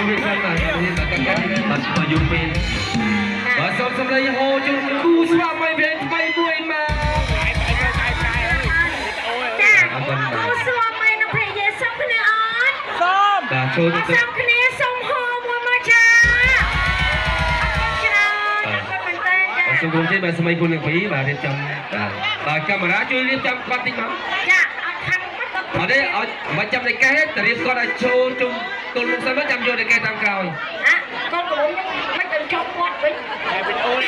វាខ្លាំងណាស់នេះតែកាត់បាត់មកយូរពេកបាទសូមសម្លេងហូជូនគូស្វាមីវិញថ្មីមួយមកចាគូស្វាមីនឹងភរិយាសុំគ្នាអត់សូមបាទចូលទៅសុំគ្នាសុំហូមួយមកចាសូមគុំជិះបាទសម័យគុណនឹងពីរបាទរៀបចំបាទកាមេរ៉ាជួយរៀបចំគាត់តិចមកចាអត់ខាងអត់ទេអត់មិនចាំតែកែតែរៀបគាត់ឲ្យចូលជុំទល់មុខសិនមកចាំយកតែកែតាមក្រោយកូនកំពុងមិនទៅជប់គាត់វិញតែវិញអូន